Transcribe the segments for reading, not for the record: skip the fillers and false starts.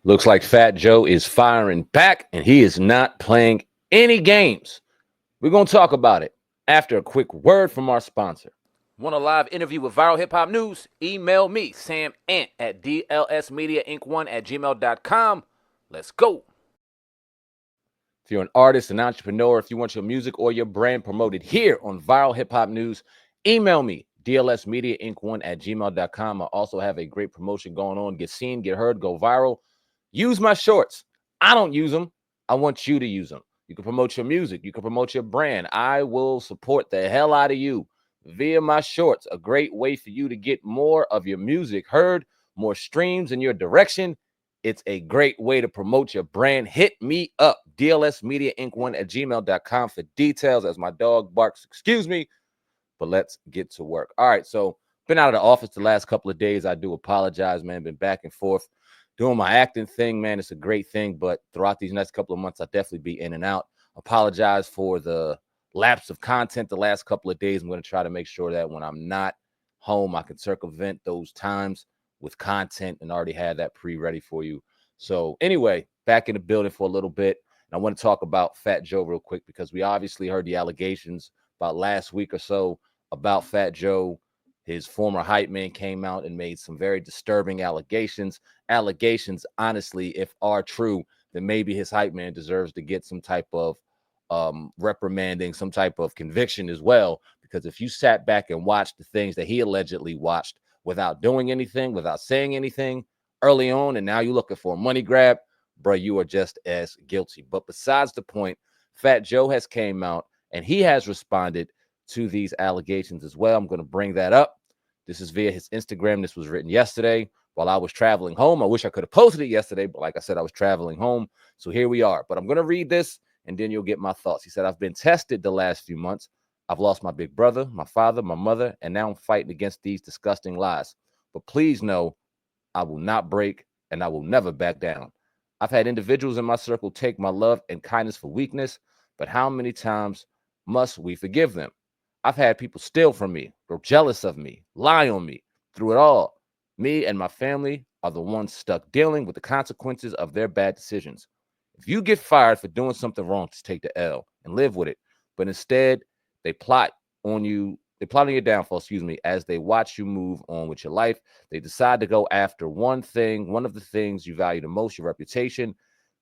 Looks like Fat Joe is firing back and he is not playing any games. We're going to talk about it after a quick word from our sponsor. Want a live interview with Viral Hip Hop News? Email me, Sam Ant, at dlsmediainc1@gmail.com. Let's go. If you're an artist, an entrepreneur, if you want your music or your brand promoted here on Viral Hip Hop News, email me, dlsmediainc1@gmail.com. I also have a great promotion going on. Get seen, get heard, go viral. Use my shorts. I don't use them. I want you to use them. You can promote your music. You can promote your brand. I will support the hell out of you via my shorts. A great way for you to get more of your music heard, more streams in your direction. It's a great way to promote your brand. Hit me up, dlsmediainc1@gmail.com for details as my dog barks. Excuse me, but let's get to work. All right, so been out of the office the last couple of days. I do apologize, man. Been back and forth doing my acting thing, man. It's a great thing, but throughout these next couple of months, I'll definitely be in and out. Apologize for the lapse of content the last couple of days. I'm going to try to make sure that when I'm not home, I can circumvent those times with content and already have that pre-ready for you. So anyway, back in the building for a little bit. And I want to talk about Fat Joe real quick because we obviously heard the allegations about last week or so about Fat Joe. His former hype man came out and made some very disturbing allegations. Allegations, honestly, if are true, then maybe his hype man deserves to get some type of reprimanding, some type of conviction as well. Because if you sat back and watched the things that he allegedly watched without doing anything, without saying anything early on, and now you're looking for a money grab, bro, you are just as guilty. But besides the point, Fat Joe has came out and he has responded to these allegations as well. I'm going to bring that up. This is via his Instagram. This was written yesterday while I was traveling home. I wish I could have posted it yesterday, but like I said, I was traveling home. So here we are. But I'm going to read this and then you'll get my thoughts. He said, I've been tested the last few months. I've lost my big brother, my father, my mother, and now I'm fighting against these disgusting lies. But please know I will not break and I will never back down. I've had individuals in my circle take my love and kindness for weakness, but how many times must we forgive them? I've had people steal from me, grow jealous of me, lie on me. Through it all, me and my family are the ones stuck dealing with the consequences of their bad decisions. If you get fired for doing something wrong, just take the L and live with it. But instead, they plot on you. They plot on your downfall, excuse me, as they watch you move on with your life. They decide to go after one thing, one of the things you value the most, your reputation.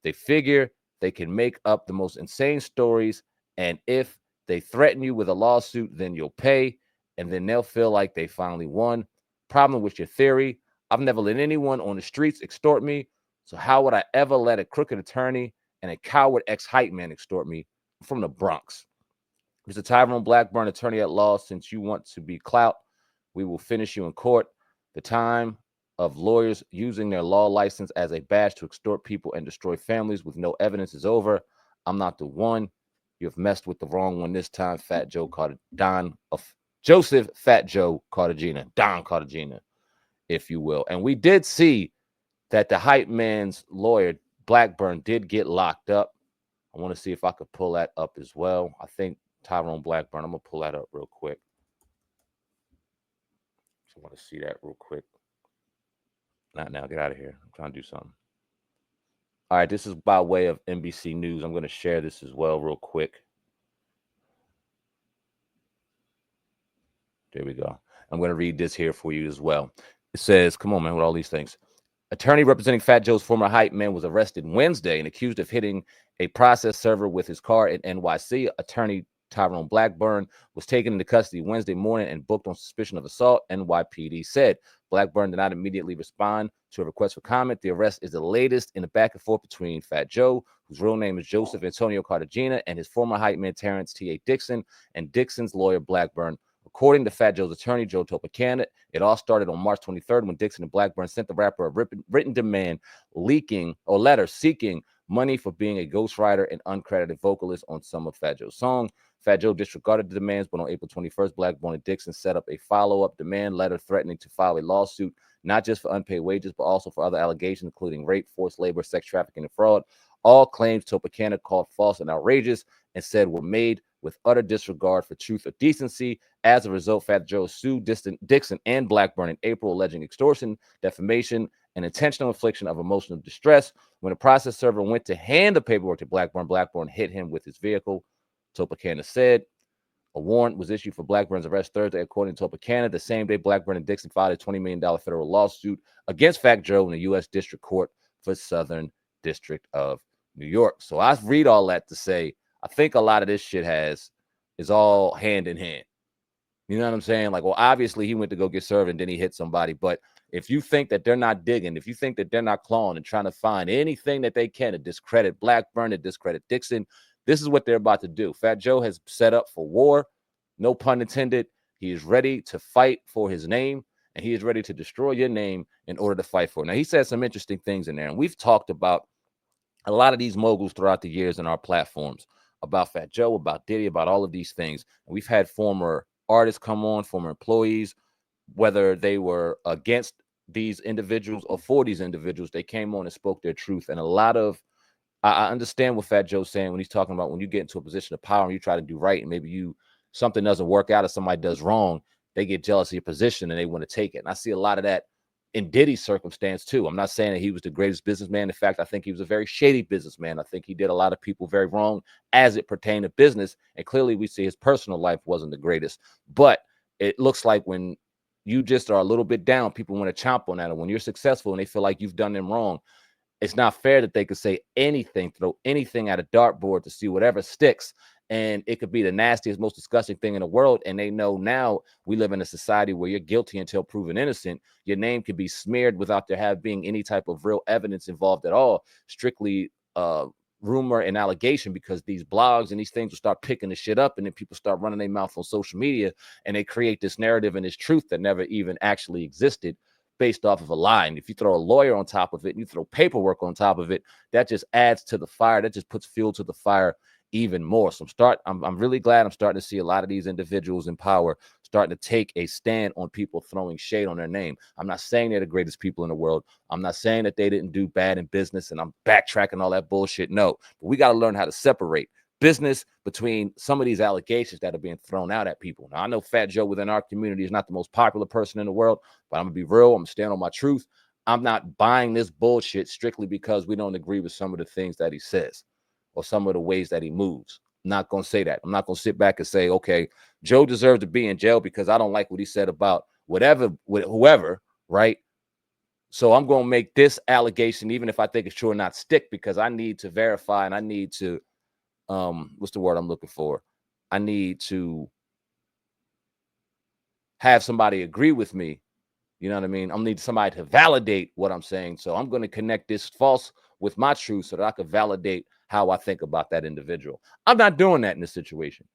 They figure they can make up the most insane stories. And if they threaten you with a lawsuit, then you'll pay. And then they'll feel like they finally won. Problem with your theory: I've never let anyone on the streets extort me. So how would I ever let a crooked attorney and a coward ex-hype man extort me? I'm from the Bronx. Mr. Tyrone Blackburn, attorney at law. Since you want to be clout, we will finish you in court. The time of lawyers using their law license as a badge to extort people and destroy families with no evidence is over. I'm not the one. You have messed with the wrong one this time. Fat Joe Don of Joseph Fat Joe Cartagena, Don Cartagena, if you will. And we did see that the hype man's lawyer, Blackburn, did get locked up. I want to see if I could pull that up as well. I think Tyrone Blackburn, I'm going to pull that up real quick. So I want to see that real quick. Not now, get out of here. I'm trying to do something. All right, this is by way of NBC News. I'm going to share this as well real quick. There we go. I'm going to read this here for you as well. It says, come on, man, with all these things. Attorney representing Fat Joe's former hype man was arrested Wednesday and accused of hitting a process server with his car in NYC. Attorney Tyrone Blackburn was taken into custody Wednesday morning and booked on suspicion of assault, NYPD said. Blackburn did not immediately respond to a request for comment. The arrest is the latest in the back and forth between Fat Joe, whose real name is Joseph Antonio Cartagena, and his former hype man Terrence T.A. Dixon, and Dixon's lawyer Blackburn. According to Fat Joe's attorney, Joe Tacopina, it all started on March 23rd when Dixon and Blackburn sent the rapper a written demand letter seeking money for being a ghostwriter and uncredited vocalist on some of Fat Joe's songs. Fat Joe disregarded the demands, but on April 21st, Blackburn and Dixon set up a follow-up demand letter threatening to file a lawsuit, not just for unpaid wages, but also for other allegations, including rape, forced labor, sex trafficking, and fraud. All claims Topacana called false and outrageous and said were made with utter disregard for truth or decency. As a result, Fat Joe sued Dixon and Blackburn in April, alleging extortion, defamation, and intentional infliction of emotional distress. When the process server went to hand the paperwork to Blackburn, Blackburn hit him with his vehicle. Tacopina said a warrant was issued for Blackburn's arrest Thursday, according to Tacopina. The same day, Blackburn and Dixon filed a $20 million federal lawsuit against Fat Joe in the U.S. District Court for Southern District of New York. So I read all that to say, I think a lot of this shit is all hand in hand. You know what I'm saying? Like, well, obviously he went to go get served and then he hit somebody. But if you think that they're not digging, if you think that they're not clawing and trying to find anything that they can to discredit Blackburn, to discredit Dixon, this is what they're about to do. Fat Joe has set up for war, no pun intended. He is ready to fight for his name, and he is ready to destroy your name in order to fight for it. Now, he said some interesting things in there, and we've talked about a lot of these moguls throughout the years in our platforms, about Fat Joe, about Diddy, about all of these things. And we've had former artists come on, former employees, whether they were against these individuals or for these individuals, they came on and spoke their truth. And a lot of, I understand what Fat Joe's saying when he's talking about when you get into a position of power and you try to do right, and maybe something doesn't work out or somebody does wrong, they get jealous of your position and they want to take it. And I see a lot of that in Diddy's circumstance too. I'm not saying that he was the greatest businessman. In fact, I think he was a very shady businessman. I think he did a lot of people very wrong as it pertained to business. And clearly we see his personal life wasn't the greatest. But it looks like when you just are a little bit down, people want to chomp on that. And when you're successful and they feel like you've done them wrong, it's not fair that they could say anything, throw anything at a dartboard to see whatever sticks. And it could be the nastiest, most disgusting thing in the world. And they know now we live in a society where you're guilty until proven innocent. Your name can be smeared without there being any type of real evidence involved at all. Strictly rumor and allegation, because these blogs and these things will start picking the shit up, and then people start running their mouth on social media, and they create this narrative and this truth that never even actually existed, based off of a lie. And if you throw a lawyer on top of it and you throw paperwork on top of it, that just adds to the fire. That just puts fuel to the fire even more. So I'm really glad I'm starting to see a lot of these individuals in power starting to take a stand on people throwing shade on their name. I'm not saying they're the greatest people in the world. I'm not saying that they didn't do bad in business and I'm backtracking all that bullshit. No, but we got to learn how to separate business between some of these allegations that are being thrown out at people. Now, I know Fat Joe within our community is not the most popular person in the world, but I'm gonna be real. I'm gonna stand on my truth. I'm not buying this bullshit strictly because we don't agree with some of the things that he says or some of the ways that he moves. I'm not gonna say that. I'm not gonna sit back and say, okay, Joe deserves to be in jail because I don't like what he said about whatever, with whoever, right? So I'm gonna make this allegation, even if I think it's true or not, stick, because I need to verify and I need to what's the word I'm looking for? I need to have somebody agree with me. You know what I mean? I'm need somebody to validate what I'm saying. So I'm going to connect this false with my truth so that I can validate how I think about that individual. I'm not doing that in this situation.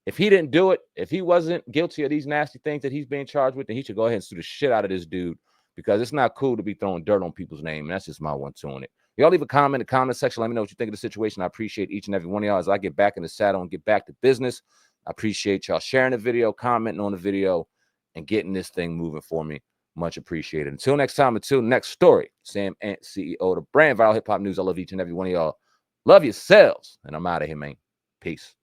If he didn't do it, if he wasn't guilty of these nasty things that he's being charged with, then he should go ahead and sue the shit out of this dude, because it's not cool to be throwing dirt on people's name. And that's just my 1-2 on it. Y'all leave a comment in the comment section. Let me know what you think of the situation. I appreciate each and every one of y'all as I get back in the saddle and get back to business. I appreciate y'all sharing the video, commenting on the video, and getting this thing moving for me. Much appreciated. Until next time, until next story, Sam Ant, CEO of the Brand Viral Hip Hop News. I love each and every one of y'all. Love yourselves. And I'm out of here, man. Peace.